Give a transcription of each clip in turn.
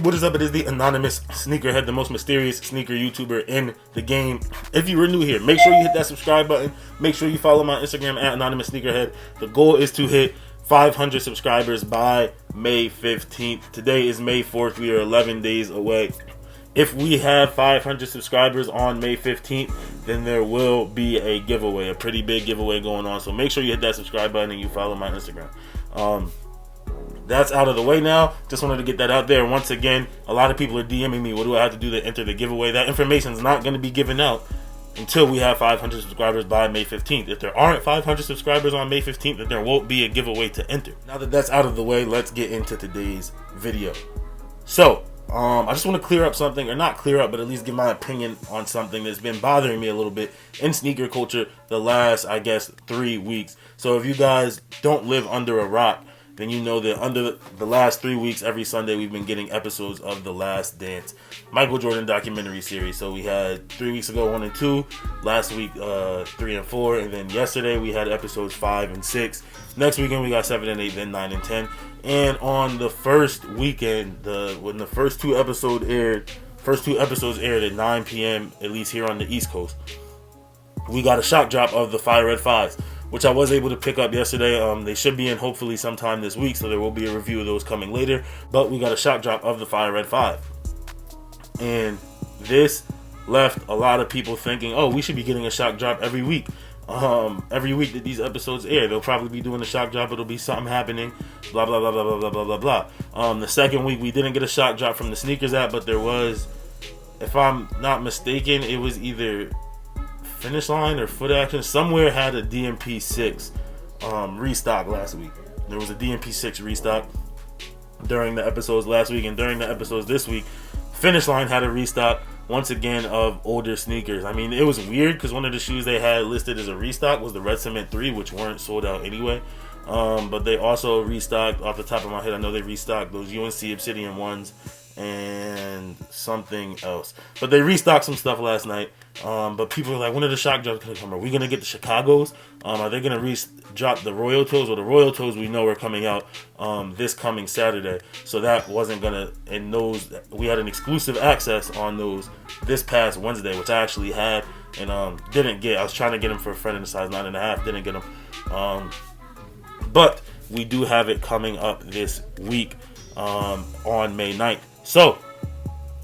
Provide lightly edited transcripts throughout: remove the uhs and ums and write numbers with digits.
what is up? It is the anonymous Sneakerhead, the most mysterious sneaker YouTuber in the game. If you were new here, make sure you hit that subscribe button. Make sure you follow my Instagram at anonymous Sneakerhead. The goal is to hit 500 subscribers by May 15th. Today is May 4th. We are 11 days away. If we have 500 subscribers on May 15th, then there will be a giveaway, a pretty big giveaway going on. So make sure you hit that subscribe button and you follow my Instagram. That's out of the way now. Just wanted to get that out there. Once again, a lot of people are DMing me, what do I have to do to enter the giveaway? That information is not going to be given out until we have 500 subscribers by May 15th. If there aren't 500 subscribers on May 15th, then there won't be a giveaway to enter. Now that that's out of the way, let's get into today's video. So, I just want to clear up something, or not clear up, but at least give my opinion on something that's been bothering me a little bit in sneaker culture the last, I guess, 3 weeks. So if you guys don't live under a rock, then you know that under the last 3 weeks, every Sunday, we've been getting episodes of The Last Dance, Michael Jordan documentary series. So we had 3 weeks ago 1 and 2, last week 3 and 4, and then yesterday we had episodes 5 and 6. Next weekend we got 7 and 8, then 9 and 10. And on the first weekend, when the first two episodes aired at 9 p.m., at least here on the East Coast, we got a shock drop of the Fire Red 5s, which I was able to pick up yesterday. They should be in hopefully sometime this week, so there will be a review of those coming later. But we got a shock drop of the Fire Red 5. And this left a lot of people thinking, oh, we should be getting a shock drop every week. Every week that these episodes air, they'll probably be doing a shock drop. It'll be something happening, blah, blah, blah, blah, blah, blah, blah, blah, blah. The second week, we didn't get a shock drop from the Sneakers app, but there was, if I'm not mistaken, it was either Finish Line or Foot Action. Somewhere had a DMP 6 restock last week. There was a DMP 6 restock during the episodes last week, and during the episodes this week, Finish Line had a restock once again of older sneakers. I mean, it was weird because one of the shoes they had listed as a restock was the Red Cement 3, which weren't sold out anyway. But they also restocked, off the top of my head, I know they restocked those UNC Obsidian ones and something else. But they restocked some stuff last night. But people are like, when are the shock drops going to come? Are we going to get the Chicago's? Are they going to drop the Royal Toes? Well, the Royal Toes we know are coming out this coming Saturday. So that wasn't going to, and those, we had an exclusive access on those this past Wednesday, which I actually had and didn't get. I was trying to get them for a friend in the size 9.5, didn't get them. But we do have it coming up this week on May 9th. So,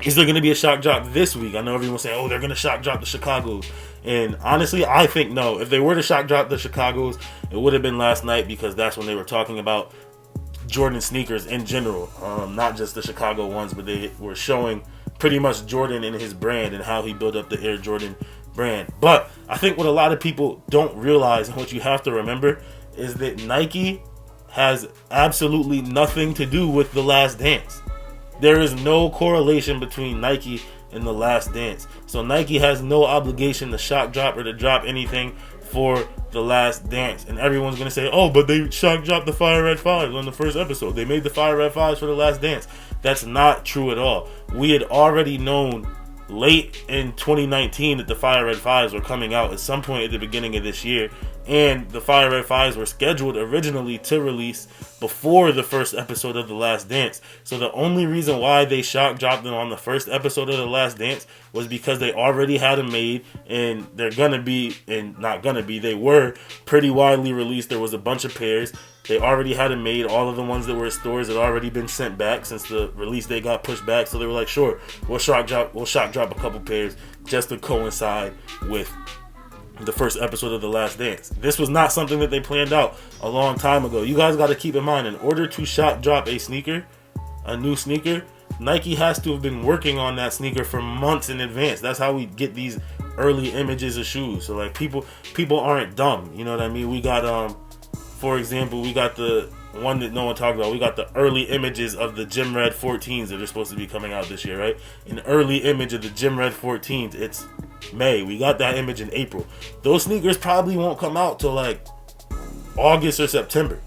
is there going to be a shock drop this week? I know everyone's saying, oh, they're going to shock drop the Chicago's. And honestly, I think no. If they were to shock drop the Chicago's, it would have been last night, because that's when they were talking about Jordan sneakers in general. Not just the Chicago ones, but they were showing pretty much Jordan and his brand and how he built up the Air Jordan brand. But I think what a lot of people don't realize, and what you have to remember, is that Nike has absolutely nothing to do with The Last Dance. There is no correlation between Nike and The Last Dance. So Nike has no obligation to shock drop or to drop anything for The Last Dance. And everyone's going to say, oh, but they shock dropped the Fire Red 5s on the first episode. They made the Fire Red 5s for The Last Dance. That's not true at all. We had already known late in 2019 that the Fire Red 5s were coming out at some point at the beginning of this year. And the Fire Red 5s were scheduled originally to release before the first episode of The Last Dance. So the only reason why they shock dropped them on the first episode of The Last Dance was because they already had them made, and they're gonna be, and not gonna be, they were pretty widely released. There was a bunch of pairs. They already had them made. All of the ones that were at stores had already been sent back since the release date got pushed back. So they were like, sure, we'll shock drop a couple pairs just to coincide with the first episode of The Last Dance. This was not something that they planned out a long time ago. You guys got to keep in mind, in order to shock drop a new sneaker, Nike has to have been working on that sneaker for months in advance. That's how we get these early images of shoes. So like people aren't dumb. You know what I mean? We got for example, we got the one that no one talked about. We got the early images of the Gym Red 14s that are supposed to be coming out this year, right? An early image of the Gym Red 14s. It's May. We got that image in April. Those sneakers probably won't come out till like August or September.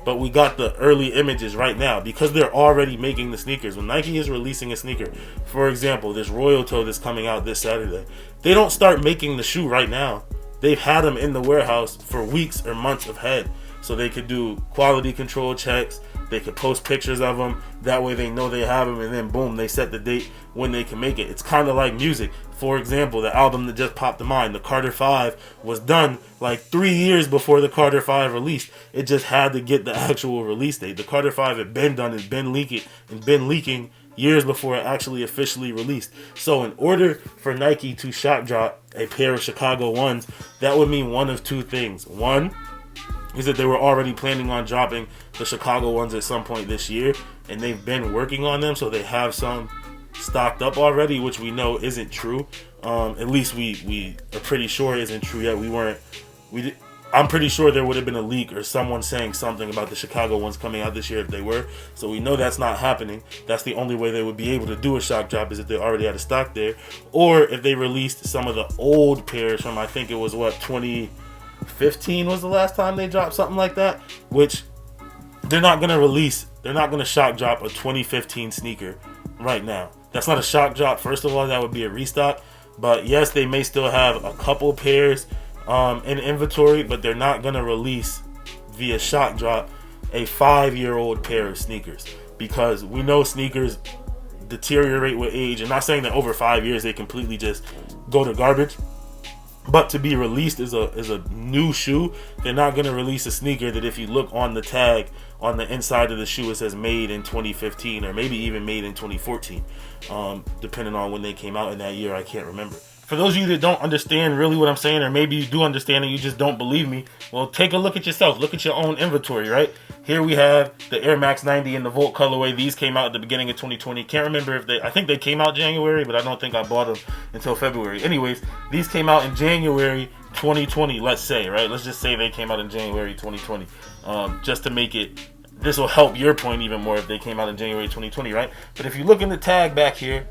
But we got the early images right now because they're already making the sneakers. When Nike is releasing a sneaker, for example, this Royal Toe that's coming out this Saturday, they don't start making the shoe right now. They've had them in the warehouse for weeks or months ahead, so they could do quality control checks, They could post pictures of them. That way they know they have them, and then boom, they set the date when they can make it. It's kind of like music. For example, the album that just popped to mind, the Carter 5, was done like 3 years before the Carter 5 released. It just had to get the actual release date. The Carter 5 had been done and been leaking years before it actually officially released. So in order for Nike to shock drop a pair of Chicago 1s, that would mean one of two things. One is that they were already planning on dropping the Chicago 1s at some point this year, and they've been working on them, so they have some stocked up already, which we know isn't true. At least we are pretty sure isn't true yet. I'm pretty sure there would have been a leak or someone saying something about the Chicago 1s coming out this year if they were. So we know that's not happening. That's the only way they would be able to do a shock drop, is if they already had a stock there. Or if they released some of the old pairs from, I think it was 2015 was the last time they dropped something like that. Which they're not going to release. They're not going to shock drop a 2015 sneaker right now. That's not a shock drop. First of all, that would be a restock. But yes, they may still have a couple pairs in inventory, but they're not going to release via shock drop a 5-year-old pair of sneakers, because we know sneakers deteriorate with age. I'm not saying that over 5 years they completely just go to garbage, but to be released as a new shoe, they're not going to release a sneaker that if you look on the tag on the inside of the shoe it says made in 2015 or maybe even made in 2014, depending on when they came out in that year. I can't remember. For those of you that don't understand really what I'm saying, or maybe you do understand and you just don't believe me, well, take a look at yourself. Look at your own inventory, right? Here we have the Air Max 90 in the Volt colorway. These came out at the beginning of 2020. Can't remember if I think they came out January, but I don't think I bought them until February. Anyways, these came out in January 2020, let's say, right? Let's just say they came out in January 2020. Just to make it, this will help your point even more if they came out in January 2020, right? But if you look in the tag back here,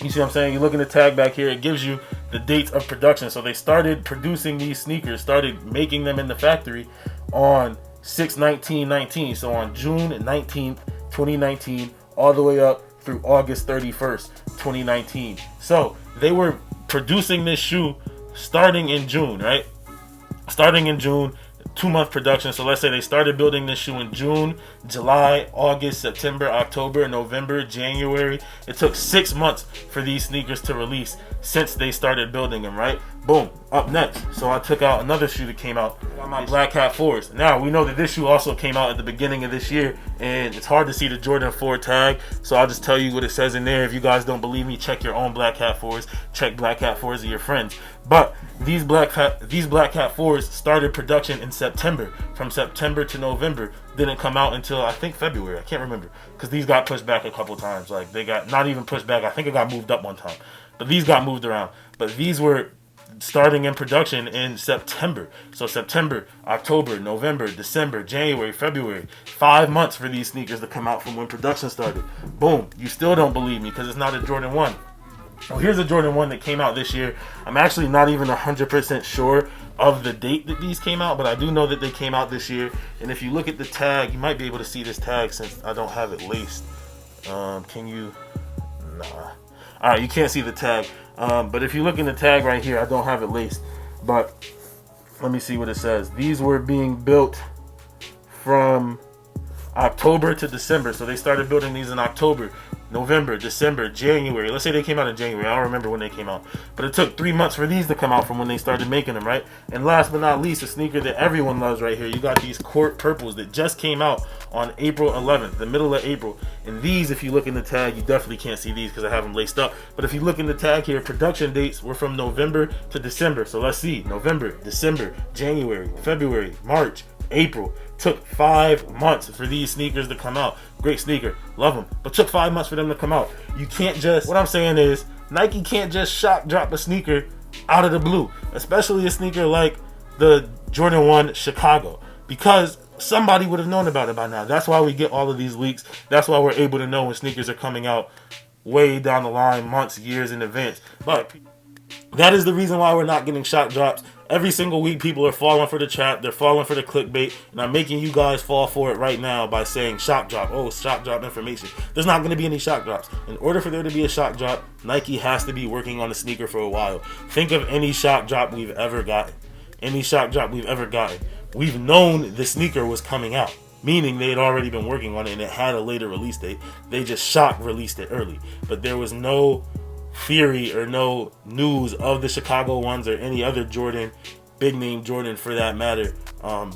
you see what I'm saying? You look in the tag back here, it gives you the dates of production. So they started producing these sneakers, started making them in the factory on 6/19/19. So on June 19th, 2019, all the way up through August 31st, 2019. So they were producing this shoe starting in June, right? Starting in June, 2-month production. So let's say they started building this shoe in June, July, August, September, October, November, January. It took 6 months for these sneakers to release since they started building them, right? Boom. Up next, so I took out another shoe that came out, my Black Hat 4s. Now we know that this shoe also came out at the beginning of this year, and it's hard to see the Jordan 4 tag, so I'll just tell you what it says in there. If you guys don't believe me, check your own Black Hat 4s, check Black Hat 4s of your friends. But these Black Hat 4s started production in September. From September to November, didn't come out until I think February. I can't remember, because these got pushed back a couple times. Like, they got not even pushed back. I think it got moved up one time, but these got moved around. But these were starting in production in September. So September, October, November, December, January, February. 5 months for these sneakers to come out from when production started. Boom. You still don't believe me because it's not a Jordan 1. Well, here's a Jordan 1 that came out this year. I'm actually not even 100% sure of the date that these came out, but I do know that they came out this year. And if you look at the tag, you might be able to see this tag since I don't have it laced. Can you? Nah. Alright, you can't see the tag. But if you look in the tag right here, I don't have it laced. But let me see what it says. These were being built from October to December. So they started building these in October, November, December, January. Let's say they came out in January. I don't remember when they came out. But it took 3 months for these to come out from when they started making them, right? And last but not least, a sneaker that everyone loves right here. You got these Court Purples that just came out on April 11th, the middle of April. And these, if you look in the tag, you definitely can't see these because I have them laced up. But if you look in the tag here, production dates were from November to December. So let's see. November, December, January, February, March, April. Took 5 months for these sneakers to come out. Great sneaker, love them, but took 5 months for them to come out. You can't just, what I'm saying is, Nike can't just shock drop a sneaker out of the blue, especially a sneaker like the Jordan 1 Chicago, because somebody would have known about it by now. That's why we get all of these leaks. That's why we're able to know when sneakers are coming out way down the line, months, years in advance. But that is the reason why we're not getting shock drops. Every single week, people are falling for the trap. They're falling for the clickbait. And I'm making you guys fall for it right now by saying shock drop. Oh, shock drop information. There's not going to be any shock drops. In order for there to be a shock drop, Nike has to be working on the sneaker for a while. Think of any shock drop we've ever gotten. Any shock drop we've ever gotten. We've known the sneaker was coming out. meaning they had already been working on it and it had a later release date. They just shock released it early, but there was no theory or no news of the Chicago ones or any other Jordan, big name Jordan for that matter,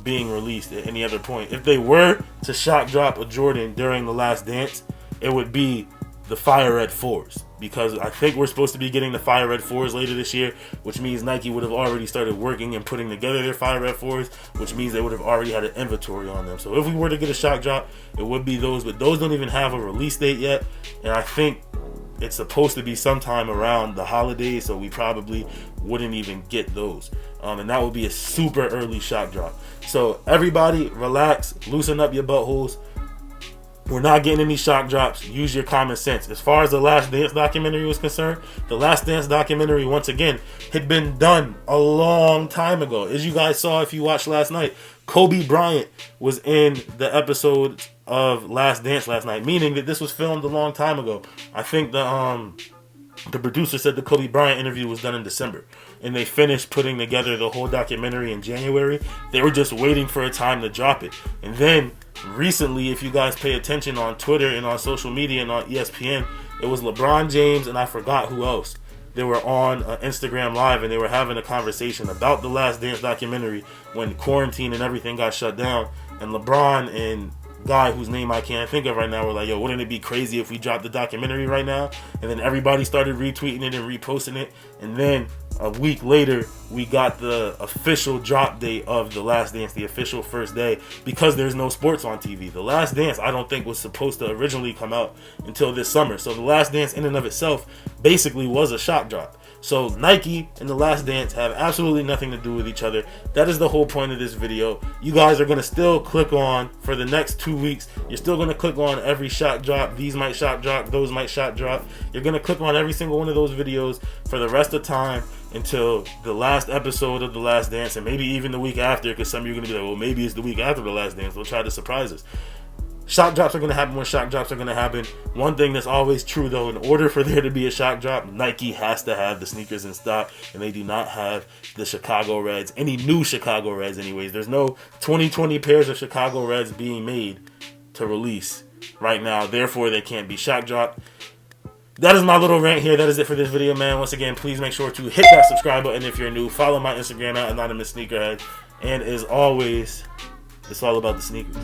being released at any other point. If they were to shock drop a Jordan during the Last Dance, it would be the Fire Red 4s, because I think we're supposed to be getting the Fire Red 4s later this year, which means Nike would have already started working and putting together their Fire Red 4s, which means they would have already had an inventory on them. So if we were to get a shock drop, it would be those, but those don't even have a release date yet, and I think it's supposed to be sometime around the holidays, so we probably wouldn't even get those. And that would be a super early shock drop. So everybody relax, loosen up your buttholes. We're not getting any shock drops. Use your common sense. As far as the Last Dance documentary was concerned, the Last Dance documentary, once again, had been done a long time ago. As you guys saw if you watched last night, Kobe Bryant was in the episode of Last Dance last night, meaning that this was filmed a long time ago. I think the producer said the Kobe Bryant interview was done in December, and they finished putting together the whole documentary in January. They were just waiting for a time to drop it. And then recently, if you guys pay attention on Twitter and on social media and on ESPN, it was LeBron James and I forgot who else. They were on Instagram Live and they were having a conversation about the Last Dance documentary when quarantine and everything got shut down. And LeBron and guy whose name I can't think of right now were like, yo, wouldn't it be crazy if we dropped the documentary right now? And then everybody started retweeting it and reposting it. And then a week later, we got the official drop date of the Last Dance, the official first day, because there's no sports on TV. The Last Dance, I don't think, was supposed to originally come out until this summer. So the Last Dance in and of itself basically was a shock drop. So Nike and the Last Dance have absolutely nothing to do with each other. That is the whole point of this video. You guys are going to still click on, for the next 2 weeks, you're still going to click on every shock drop. These might shock drop, those might shock drop. You're going to click on every single one of those videos for the rest of time until the last episode of the Last Dance, and maybe even the week after, because some of you are going to be like, well, maybe it's the week after the Last Dance. They'll try to surprise us. Shock drops are going to happen when shock drops are going to happen. One thing that's always true, though, in order for there to be a shock drop, Nike has to have the sneakers in stock, and they do not have the Chicago Reds, any new Chicago Reds anyways. There's no 2020 pairs of Chicago Reds being made to release right now. Therefore, they can't be shock dropped. That is my little rant here. That is it for this video, man. Once again, please make sure to hit that subscribe button if you're new. Follow my Instagram at Anonymous Sneakerhead. And as always, it's all about the sneakers.